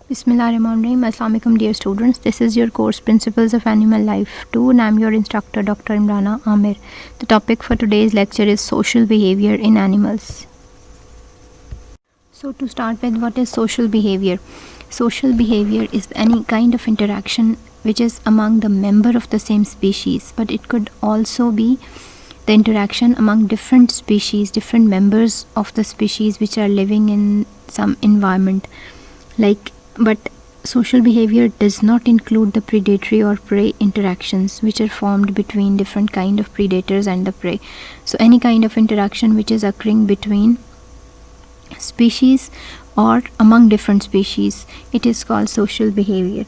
Bismillahirrahmanirrahim. Assalamu alaikum dear students. This is your course Principles of Animal Life 2 and I am your instructor Dr. Imrana Amir. The topic for today's lecture is social behavior in animals. So to start with, what is social behavior? Social behavior is any kind of interaction which is among the member of the same species, but it could also be the interaction among different species, different members of the species which are living in some environment. But social behavior does not include the predatory or prey interactions which are formed between different kind of predators and the prey. So any kind of interaction which is occurring between species or among different species, it is called social behavior.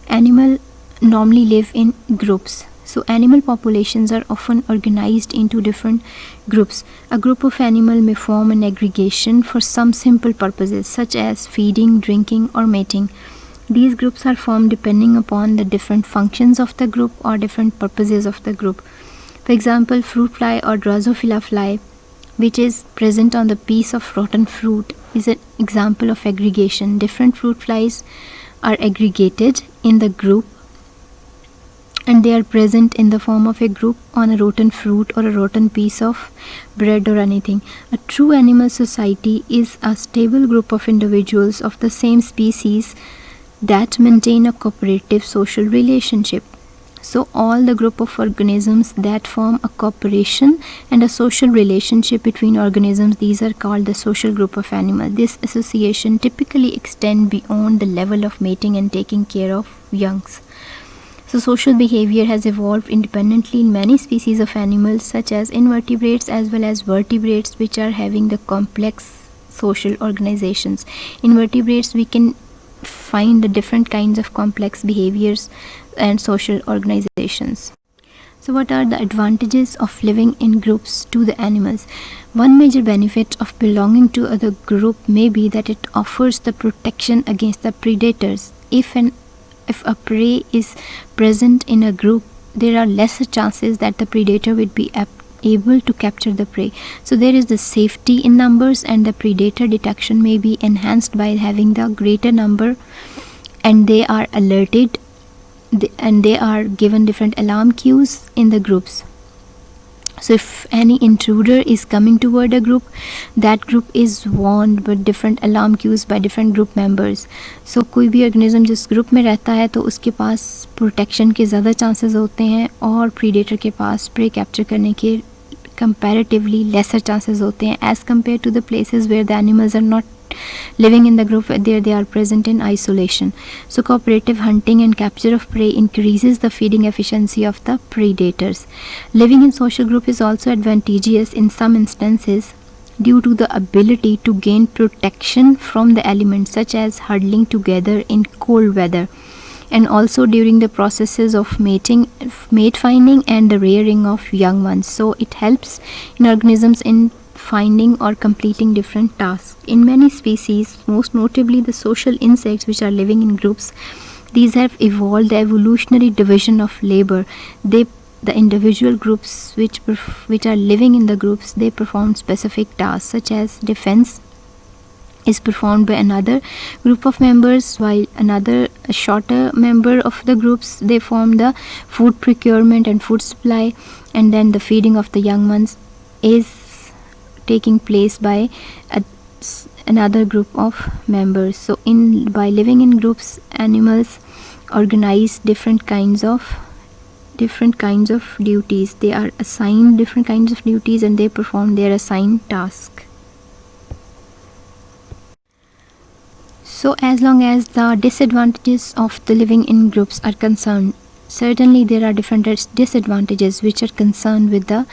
Animals normally live in groups. So animal populations are often organized into different groups. A group of animals may form an aggregation for some simple purposes such as feeding, drinking or mating. These groups are formed depending upon the different functions of the group or different purposes of the group. For example, fruit fly or Drosophila fly, which is present on the piece of rotten fruit, is an example of aggregation. Different fruit flies are aggregated in the group and they are present in the form of a group on a rotten fruit or a rotten piece of bread or anything. A true animal society is a stable group of individuals of the same species that maintain a cooperative social relationship. So all the group of organisms that form a cooperation and a social relationship between organisms, these are called the social group of animals. This association typically extends beyond the level of mating and taking care of youngs. So social behavior has evolved independently in many species of animals such as invertebrates as well as vertebrates, which are having the complex social organizations. In vertebrates we can find the different kinds of complex behaviors and social organizations. So what are the advantages of living in groups to the animals? One major benefit of belonging to other group may be that it offers the protection against the predators. If a prey is present in a group, there are lesser chances that the predator would be able to capture the prey. So there is the safety in numbers, and the predator detection may be enhanced by having the greater number, and they are alerted and they are given different alarm cues in the groups. So if any intruder is coming toward a group, that group is warned with different alarm cues by different group members. So कोई भी organism जिस group में रहता है तो उसके पास protection के ज़्यादा chances होते हैं और predator के पास prey capture करने के comparatively lesser chances होते हैं as compared to the places where the animals are not living in the group, there they are present in isolation. So cooperative hunting and capture of prey increases the feeding efficiency of the predators. Living in social group is also advantageous in some instances due to the ability to gain protection from the elements such as huddling together in cold weather, and also during the processes of mate finding and the rearing of young ones. So it helps in organisms in finding or completing different tasks. In many species, most notably the social insects which are living in groups, these have evolved the evolutionary division of labor. The individual groups which are living in the groups, they perform specific tasks such as defense is performed by another group of members, while another shorter member of the groups, they form the food procurement and food supply, and then the feeding of the young ones is taking place by another group of members. So by living in groups, animals organize different kinds of duties. They are assigned different kinds of duties and they perform their assigned task. So as long as the disadvantages of the living in groups are concerned, certainly there are different disadvantages which are concerned with the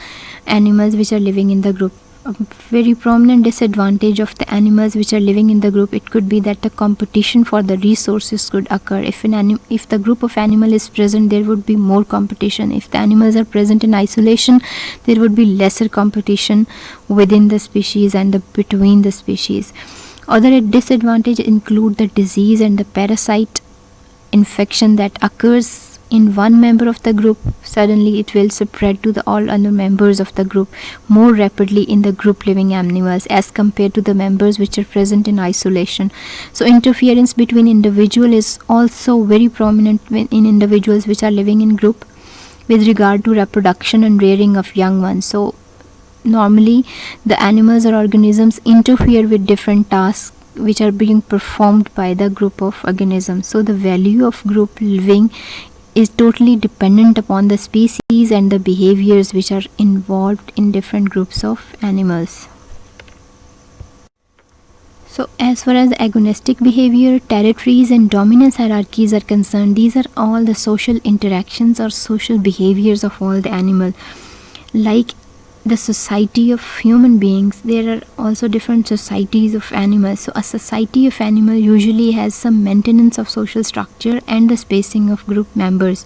animals which are living in the group. A very prominent disadvantage of the animals which are living in the group, it could be that the competition for the resources could occur. If the group of animal is present, there would be more competition. If the animals are present in isolation, there would be lesser competition within the species and between the species. Other disadvantages include the disease and the parasite infection that occurs in one member of the group, suddenly it will spread to the all other members of the group more rapidly in the group living animals as compared to the members which are present in isolation. So interference between individual is also very prominent in individuals which are living in group with regard to reproduction and rearing of young ones. So normally the animals or organisms interfere with different tasks which are being performed by the group of organisms. So the value of group living is totally dependent upon the species and the behaviors which are involved in different groups of animals. So as far as agonistic behavior, territories and dominance hierarchies are concerned, these are all the social interactions or social behaviors of all the animal. Like the society of human beings, there are also different societies of animals. So a society of animal usually has some maintenance of social structure and the spacing of group members.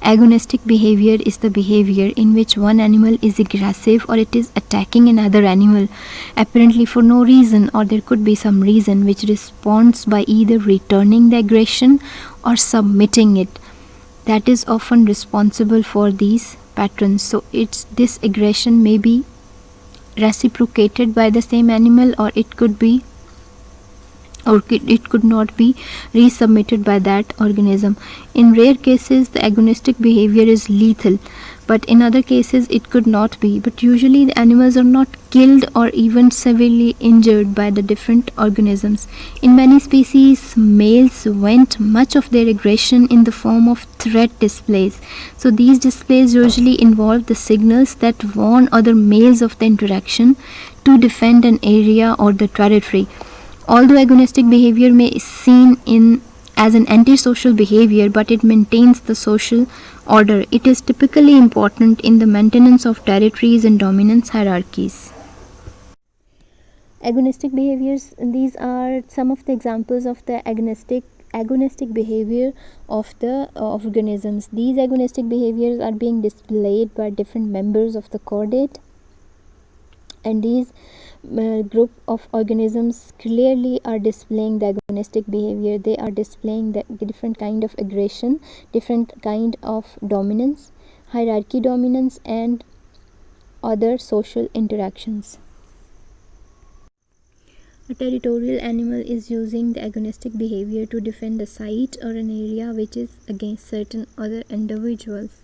Agonistic behavior is the behavior in which one animal is aggressive or it is attacking another animal apparently for no reason, or there could be some reason, which responds by either returning the aggression or submitting it. That is often responsible for these patterns. So it's this aggression may be reciprocated by the same animal, or it could be, or it could not be resubmitted by that organism. In rare cases the agonistic behavior is lethal, but in other cases it could not be. But usually the animals are not killed or even severely injured by the different organisms. In many species, males vent much of their aggression in the form of threat displays. So these displays usually involve the signals that warn other males of the interaction to defend an area or the territory. Although agonistic behavior may be seen as an antisocial behavior, but it maintains the social order. It is typically important in the maintenance of territories and dominance hierarchies. Agonistic behaviors, these are some of the examples of the agonistic behavior of the organisms. These agonistic behaviors are being displayed by different members of the chordate, and these group of organisms clearly are displaying the agonistic behavior. They are displaying the different kind of aggression, different kind of dominance, hierarchy dominance, and other social interactions. A territorial animal is using the agonistic behavior to defend a site or an area which is against certain other individuals,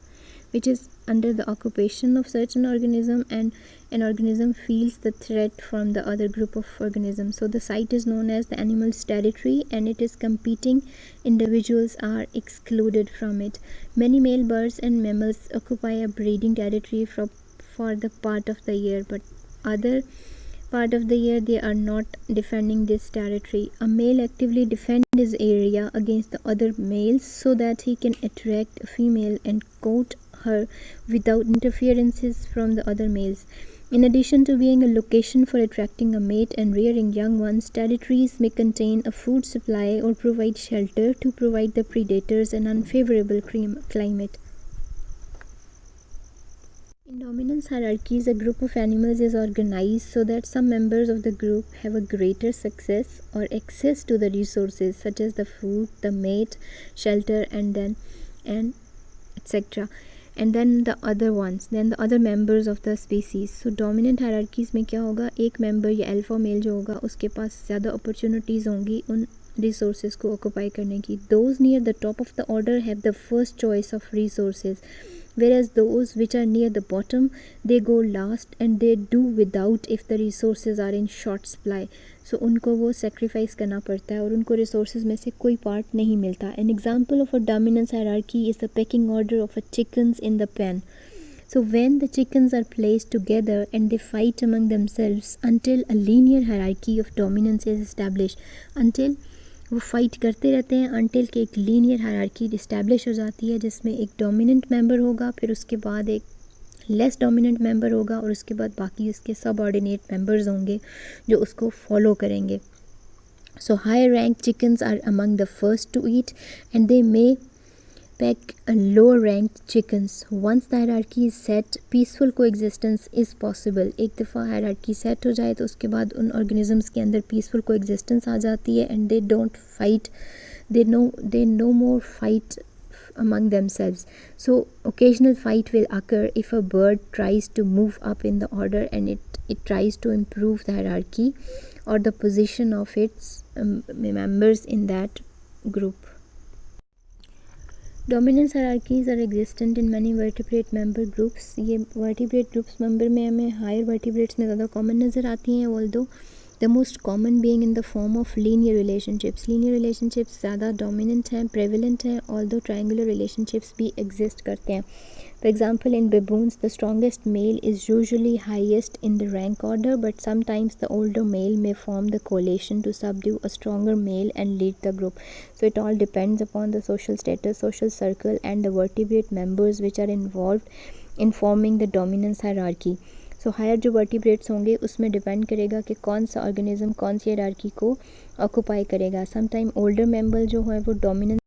which is under the occupation of certain organism, and an organism feels the threat from the other group of organisms. So the site is known as the animal's territory, and it is competing individuals are excluded from it. Many male birds and mammals occupy a breeding territory for the part of the year, but other part of the year they are not defending this territory. A male actively defends his area against the other males so that he can attract a female and court her without interferences from the other males. In addition to being a location for attracting a mate and rearing young ones, territories may contain a food supply or provide shelter to provide the predators an unfavorable climate. In dominance hierarchies, a group of animals is organized so that some members of the group have a greater success or access to the resources such as the food, the mate, shelter, and etc. And then the other members of the species. So dominant hierarchies में क्या होगा, एक member या alpha male जो होगा उसके पास ज़्यादा opportunities होंगी उन resources को occupy करने की. Those near the top of the order have the first choice of resources, whereas those which are near the bottom, they go last and they do without if the resources are in short supply. So उनको वो sacrifice करना पड़ता है और उनको resources में से कोई part नहीं मिलता. An example of a dominance hierarchy is the pecking order of a chickens in the pen. So when the chickens are placed together and they fight among themselves until a linear hierarchy of dominance is established, until वो fight करते रहते हैं until कि एक linear hierarchy establish हो जाती है जिसमें एक डोमिनेंट मेंबर होगा, फिर उसके बाद एक लेस डोमिनेंट मेंबर होगा और उसके बाद बाकी उसके सबऑर्डिनेट मेंबर्स होंगे जो उसको फॉलो करेंगे. So higher rank chickens are among the first to eat and they may peck lower ranked chickens. Once the hierarchy is set, peaceful coexistence is possible. एक दफ़ा hierarchy set हो जाए तो उसके बाद उन organisms के अंदर peaceful coexistence आ जाती है and they don't fight, they no more fight among themselves. So occasional fight will occur if a bird tries to move up in the order and it tries to improve the hierarchy or the position of its members in that group. Dominance hierarchies are existent in many vertebrate member groups. ये vertebrate groups member में हमें higher vertebrates में ज़्यादा common नज़र आती हैं, although the most common being in the form of linear relationships. Linear relationships ज़्यादा dominant हैं, prevalent हैं, although triangular relationships भी exist करते हैं. For example, in baboons, the strongest male is usually highest in the rank order, but sometimes the older male may form the coalition to subdue a stronger male and lead the group. So it all depends upon the social status, social circle, and the vertebrate members which are involved in forming the dominance hierarchy. So higher जो vertebrates होंगे उसमें depend करेगा कि कौन सा organism कौन सी hierarchy को occupy करेगा. Sometime older member जो है वो dominant